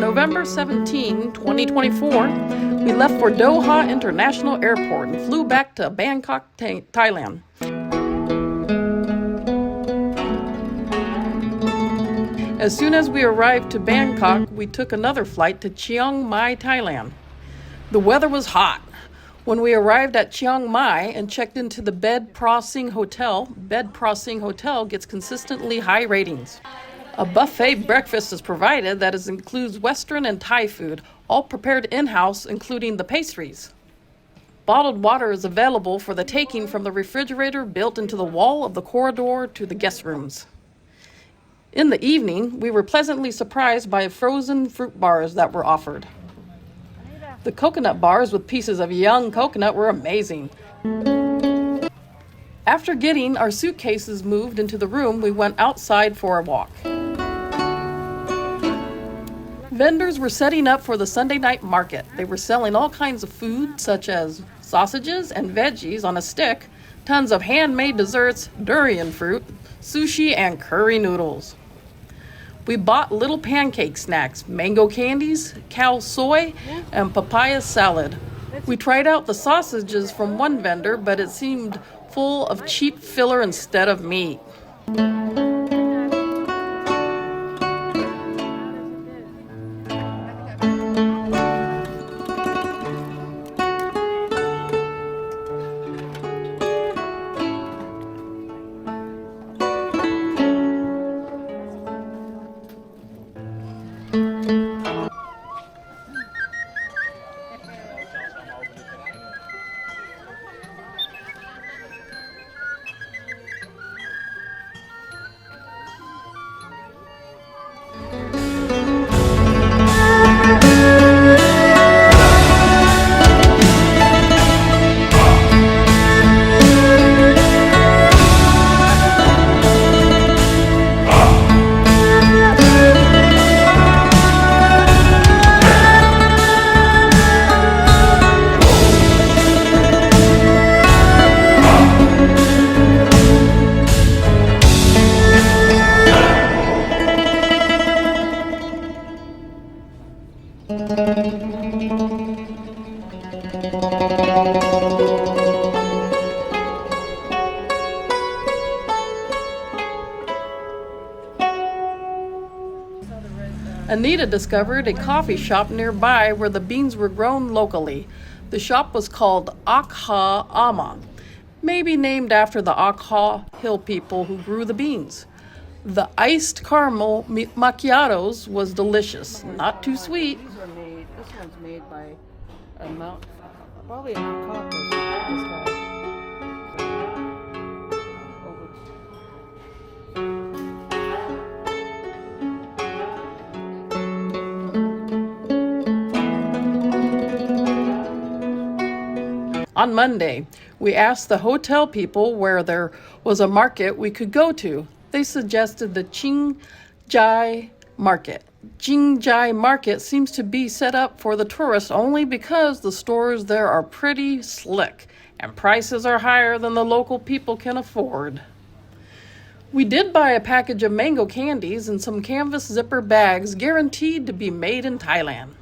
November 17, 2024, we left for Doha International Airport and flew back to Bangkok, Thailand. As soon as we arrived to Bangkok, we took another flight to Chiang Mai, Thailand. The weather was hot. When we arrived at Chiang Mai and checked into the Bed Pra Sing Hotel gets consistently high ratings. A buffet breakfast is provided that includes Western and Thai food, all prepared in-house, including the pastries. Bottled water is available for the taking from the refrigerator built into the wall of the corridor to the guest rooms. In the evening, we were pleasantly surprised by frozen fruit bars that were offered. The coconut bars with pieces of young coconut were amazing. After getting our suitcases moved into the room, we went outside for a walk. Vendors were setting up for the Sunday night market. They were selling all kinds of food, such as sausages and veggies on a stick, tons of handmade desserts, durian fruit, sushi, and curry noodles. We bought little pancake snacks, mango candies, cow soy, and papaya salad. We tried out the sausages from one vendor, but it seemed full of cheap filler instead of meat. Anita discovered a coffee shop nearby where the beans were grown locally. The shop was called Akha Ama, maybe named after the Akha Hill people who grew the beans. The iced caramel macchiatos was delicious, not too sweet. This one's made by probably a Akha person. This guy. On Monday, we asked the hotel people where there was a market we could go to. They suggested the Chiang Mai market. Chiang Mai market seems to be set up for the tourists only because the stores there are pretty slick and prices are higher than the local people can afford. We did buy a package of mango candies and some canvas zipper bags guaranteed to be made in Thailand.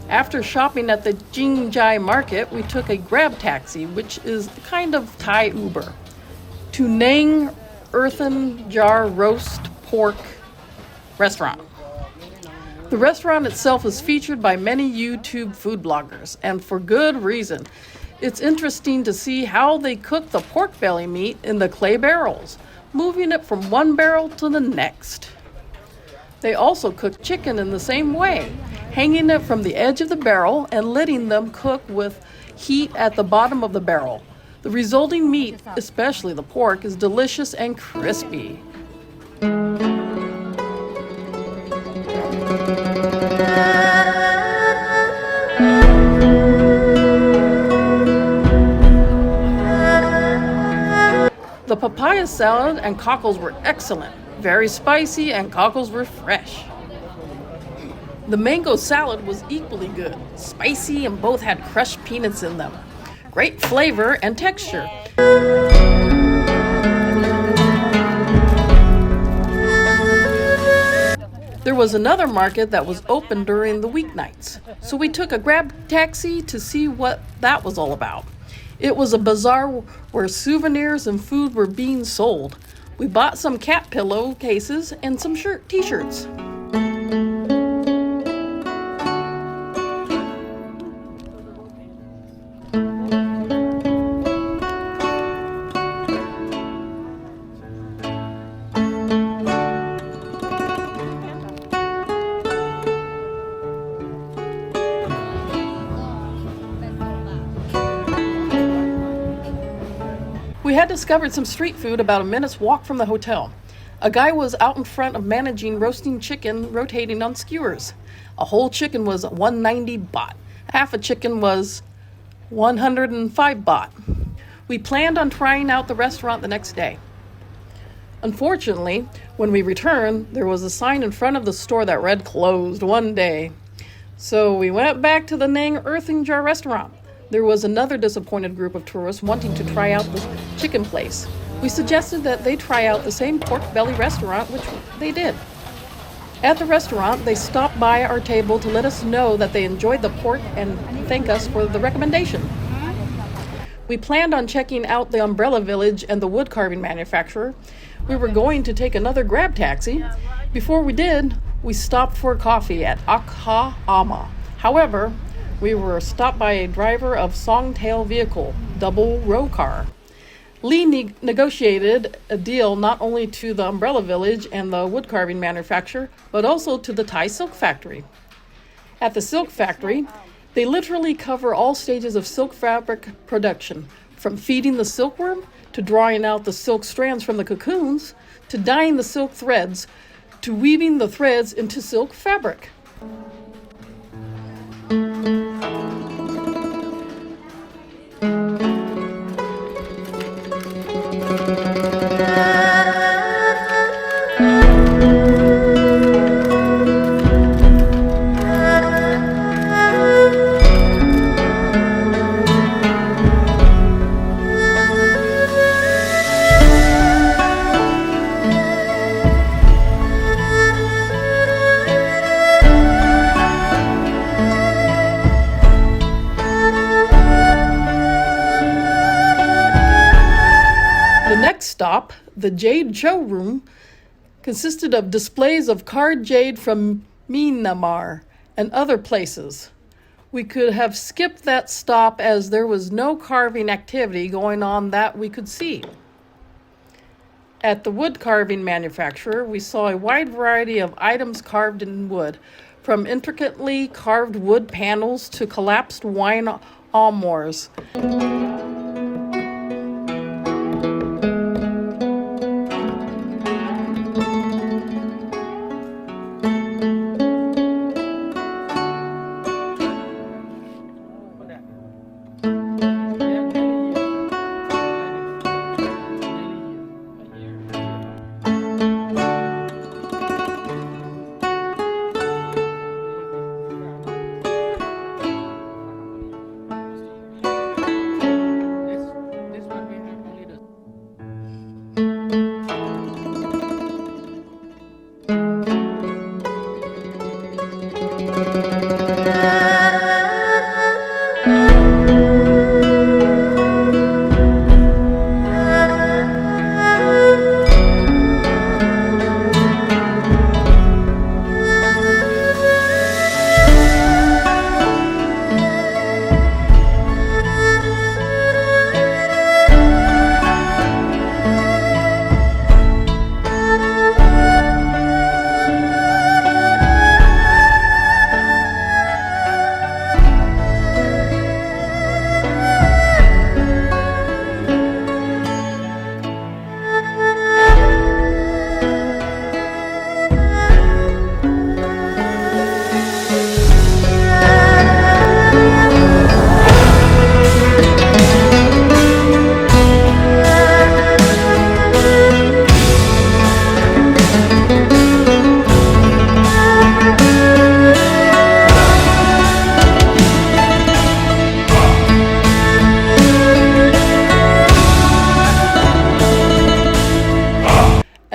After shopping at the Chiang Mai market, we took a grab taxi, which is kind of Thai Uber, to Nang Earthen Jar Roast Pork restaurant. The restaurant itself is featured by many YouTube food bloggers, and for good reason. It's interesting to see how they cook the pork belly meat in the clay barrels, moving it from one barrel to the next. They also cook chicken in the same way, hanging it from the edge of the barrel and letting them cook with heat at the bottom of the barrel. The resulting meat, especially the pork, is delicious and crispy. The papaya salad and cockles were excellent, very spicy, and cockles were fresh. The mango salad was equally good, spicy, and both had crushed peanuts in them. Great flavor and texture. There was another market that was open during the weeknights, so we took a grab taxi to see what that was all about. It was a bazaar where souvenirs and food were being sold. We bought some cat pillow cases and some t-shirts. We had discovered some street food about a minute's walk from the hotel. A guy was out in front of managing roasting chicken rotating on skewers. A whole chicken was 190 baht. Half a chicken was 105 baht. We planned on trying out the restaurant the next day. Unfortunately, when we returned, there was a sign in front of the store that read closed one day. So we went back to the Nang Earthing Jar restaurant. There was another disappointed group of tourists wanting to try out the chicken place. We suggested that they try out the same pork belly restaurant, which they did. At the restaurant, they stopped by our table to let us know that they enjoyed the pork and thank us for the recommendation. We planned on checking out the umbrella village and the wood carving manufacturer. We were going to take another grab taxi. Before we did, we stopped for coffee at Akha Ama. However, we were stopped by a driver of Songtail vehicle, double row car. Lee negotiated a deal not only to the umbrella village and the wood carving manufacturer, but also to the Thai silk factory. At the silk factory, they literally cover all stages of silk fabric production, from feeding the silkworm, to drawing out the silk strands from the cocoons, to dyeing the silk threads, to weaving the threads into silk fabric. Stop, the Jade Showroom, consisted of displays of carved jade from Myanmar and other places. We could have skipped that stop as there was no carving activity going on that we could see. At the wood carving manufacturer, we saw a wide variety of items carved in wood, from intricately carved wood panels to collapsed wine armoires.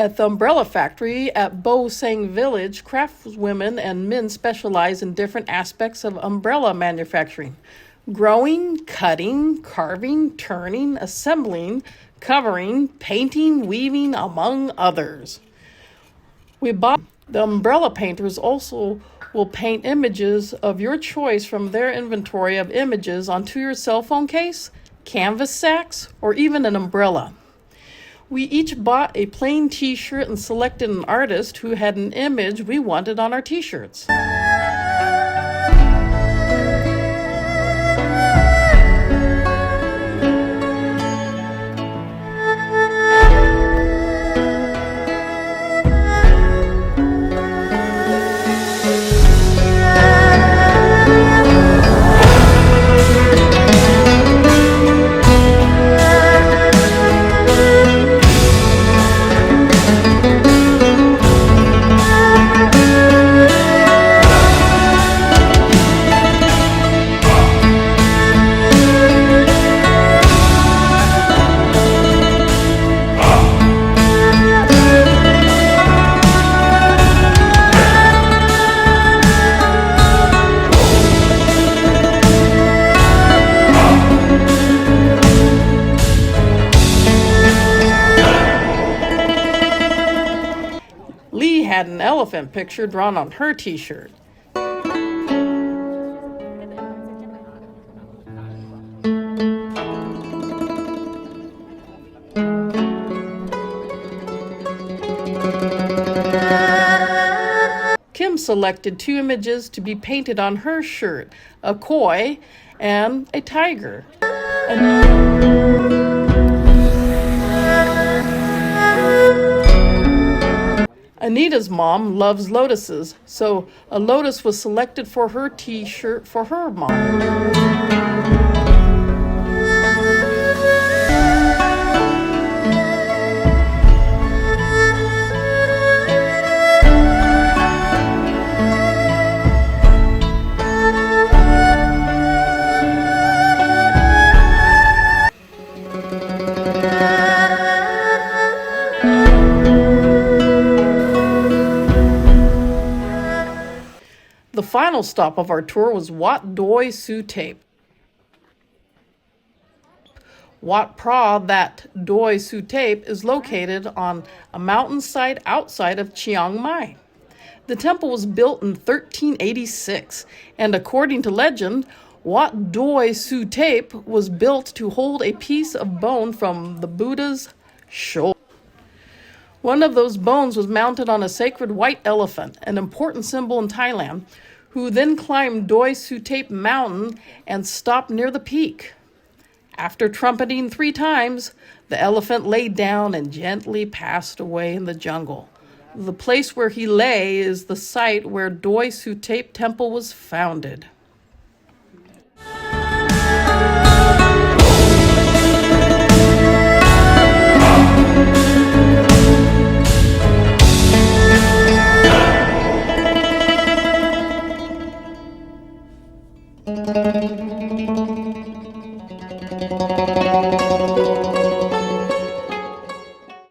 At the umbrella factory at Bo Sang Village, craftswomen and men specialize in different aspects of umbrella manufacturing: growing, cutting, carving, turning, assembling, covering, painting, weaving, among others. We bought the umbrella painters also will paint images of your choice from their inventory of images onto your cell phone case, canvas sacks, or even an umbrella. We each bought a plain t-shirt and selected an artist who had an image we wanted on our t-shirts. Lee had an elephant picture drawn on her t-shirt. Kim selected 2 images to be painted on her shirt: a koi and a tiger. Anita's mom loves lotuses, so a lotus was selected for her t-shirt for her mom. The final stop of our tour was Wat Doi Su Tape. Wat Pra That Doi Su Tape is located on a mountainside outside of Chiang Mai. The temple was built in 1386, and according to legend, Wat Doi Su Tape was built to hold a piece of bone from the Buddha's shoulder. One of those bones was mounted on a sacred white elephant, an important symbol in Thailand, who then climbed Doi Su Tape Mountain and stopped near the peak. After trumpeting 3 times, the elephant lay down and gently passed away in the jungle. The place where he lay is the site where Doi Su Tape Temple was founded.